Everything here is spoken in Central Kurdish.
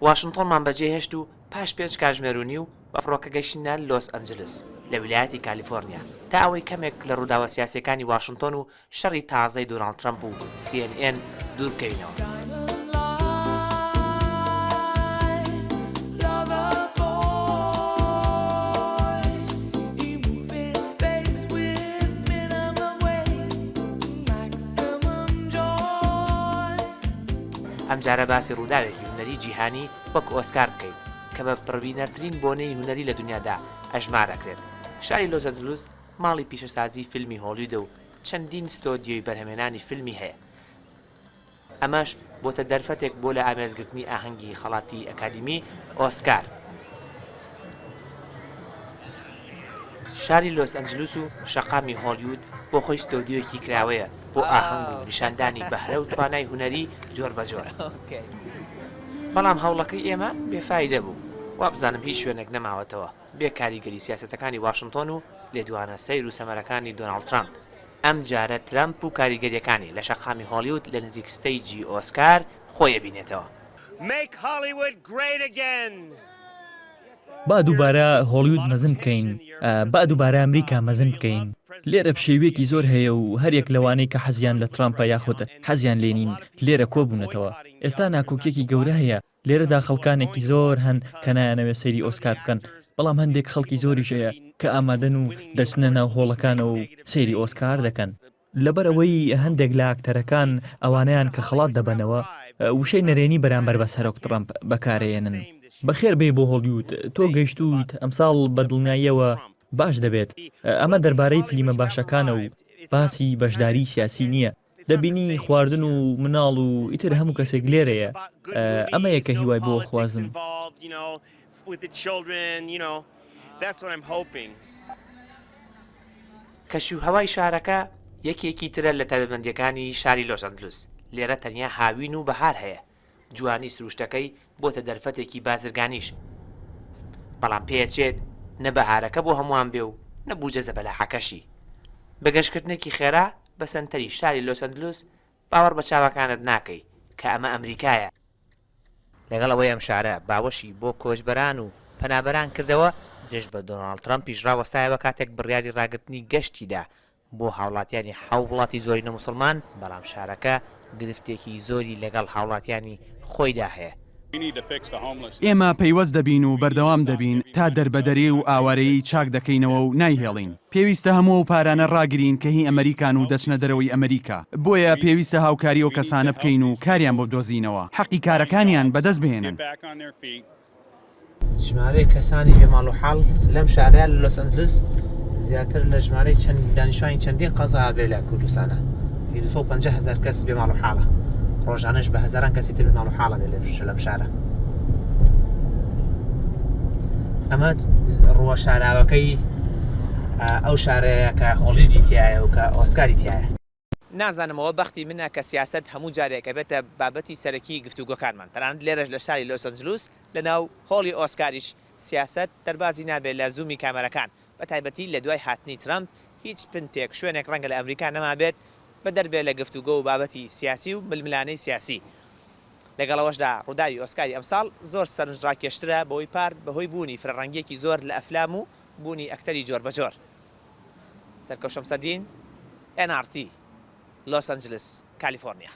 واشنطنمان بەجێهێشت و پاش 5 کاتژمێرونی و بە فڕۆکە گەیشتنە لۆس ئەنجلس لە ویلایەتی کالیفۆرنیا تا ئەوەی کەمێک لە ڕووداوە سیاسیەکانی واشنتن و شەڕی تازەی دۆناڵد ترەمپ و CNN دوور بکەوینەوە. ئەمجارە باسی ڕووداوێکی هونەری جیهانی وەک ئۆسکار بکەین کە بە پڕبینەرترین بۆنەی هونەری لە دنیادا ئەژمارەکرێت. شاری لۆس ئەنجلس ماڵی پیشەسازی فیلمی هۆلیوودە و چەندین ستۆدیۆی بەرهەمێنانی فیلمی هەیە. ئەمەش بۆتە دەرفەتێک بۆ لە ئامێزگرتنی ئاهەنگی خەڵاتی ئەکادمی ئۆسکار. شاری لۆس ئەنجلس و شەقامی هۆلیوود بۆ خۆی ستۆدیۆیەکی کراوەیە بۆ ئاهەنگ و نیشاندانی بەهرە و توانای هونەری جۆر بەجۆر. بەڵام هەوڵەکەی ئێمە بێفایدە بوو. وا بزانم هیچ شوێنێک نەماوەتەوە بێ کاریگەری سیاسەتەکانی واشنتن و لێدوانە سەیر و سەمەرەکانی دۆناڵد ترامپ. ئەم جارە ترامپ و کاریگەریەکانی لە شەقامی هۆلیوود لە نزیک ستەیجی ئۆسکار خۆی بینێتەوە. با دووبارە هۆلیوود مەزن بکەین، با دووبارە ئەمریکا مەزن بکەین. لێرە پشێویەکی زۆر هەیە و هەرێک لەوانەی کە حەزیان لە ترامپە یاخۆت حەزیان لێنین لێرە کۆبوونەتەوە. ئێستا ناکۆکیەکی گەورە هەیە، لێرەدا خەڵکانێکی زۆر هەن کە نایانەوێت سەیری ئۆسکار بکەن، بەڵام هەندێک خەڵکی زۆریش هەیە کە ئامادەن و دەچنە ناو هۆڵەکانەوە و سەیری ئۆسکار دەکەن. لەبەرەوەی هەندێک لە ئاکتەرەکان ئەوانەیان کە خەڵات دەبنەوە وشەی نەرێنی بەرامبەر بە سەرۆک ترامپ بەکارێنن. بەخێر بێ بۆ هۆلیوود، تۆ گەیشتوویت ئەمساڵ بە دڵنیاییەوە باش دەبێت. ئەمە دەربارەی فلیمە باشەکانە و باسی بەشداری سیاسی نییە. دەبینی خواردن و مناڵ و ئیتر هەموو کەسێک لێرەیە. ئەمە یەکە هیوای بۆ خوازم. کەشی و هەوای شارەکە یەکێکی ترە لە تایبەتمەندیەکانی شاری لۆس ئەنجلس. لێرە تەنیا هاوین و بەهار هەیە. جوانی سروشتەکەی بۆتە دەرفەتێکی بازرگانیش. بەڵام پێچێت نە بەهارەکە بۆ هەمووان بێ و نەبوو جەزە بەلاحەکەشی. بەگەشتکردنێکی خێرا بە سەنتەری شاری لۆس ئەنجلس باوەڕ بە چاوەکانت ناکەی کە ئەمە ئەمریکایە. لەگەڵ ئەوەی ئەم شارە باوەشی بۆ کۆچبەران و پەنابەران کردەوە، دژ بە دۆناڵد ترامپیش ڕاوەستایەوە کاتێک بڕیاری ڕاگررتنی گەشتیدا بۆ هاوڵاتیانی حوڵاتی زۆری نەموسڵمان، بەڵام شارەکە گرفتێکی زۆری لەگەڵ هاوڵاتیانی خۆیدا هەیە. ئێمە پەیوەست دەبین و بەردەوام دەبین تا دەربەدەری و ئاوارەیە چاک دەکەینەوە و نایهێڵین. پێویستە هەموو و پارانە ڕاگرین کە هی ئەمریکان و دەچنە دەرەوەی ئەمریکا. بۆیە پێویستە هاوکاری و کەسانە بکەین و کاریان بۆ دۆزینەوە، حەقی کارەکانیان بەدەست بهێنن. ژمارەی کەسانی بێماڵ و حاڵ لەم شارەیە لە لۆس ئەنجلس زیاتر لە ژمارەی چەند دانیشتوانی چەندین قەزا بێ لە کوردستانە. 250,000 کەس بێماڵ و حاڵە. ڕۆژانەش بە هەزاران کەسی تر بێماڵ و حاڵە بێ لەم شارە. ئەمە ڕووە شاراوەکەی ئەو شارەیە کە هۆلیوودی تایە و کە ئۆسکاری تایە. نازانمەوە بەختی منە کە سیاست هەموو جارێکە بێتە بابەتی سەرەکی گفتوگۆکانمان. تەنانەت لێرەش لە شاری لۆس ئەنجلس لە ناو هۆڵی ئۆسکاریش سیاست دەربازی نابێت لە زوومی کامەرەکان، بە تایبەتی لە دوای هاتنی ترامپ هیچ پنتێک شوێنێک ڕەنگە لە ئەمریکا نەما بێت بە دەربێت لە گفتوگۆ و بابەتی سیاسی و ململانەی سیاسی. لەگەڵەوەشدا ڕووداوی ئۆسکاری ئەمساڵ زۆر سەرنجڕاکێشترە بەهۆی پار بەهۆی بوونی فرەڕەنگیەکی زۆر لە ئەفلام و بوونی ئەکتەری جۆر بەجۆر. سەرکەوشەم سەدین، NRT، لۆس ئەنجلس، کالیفۆرنیا.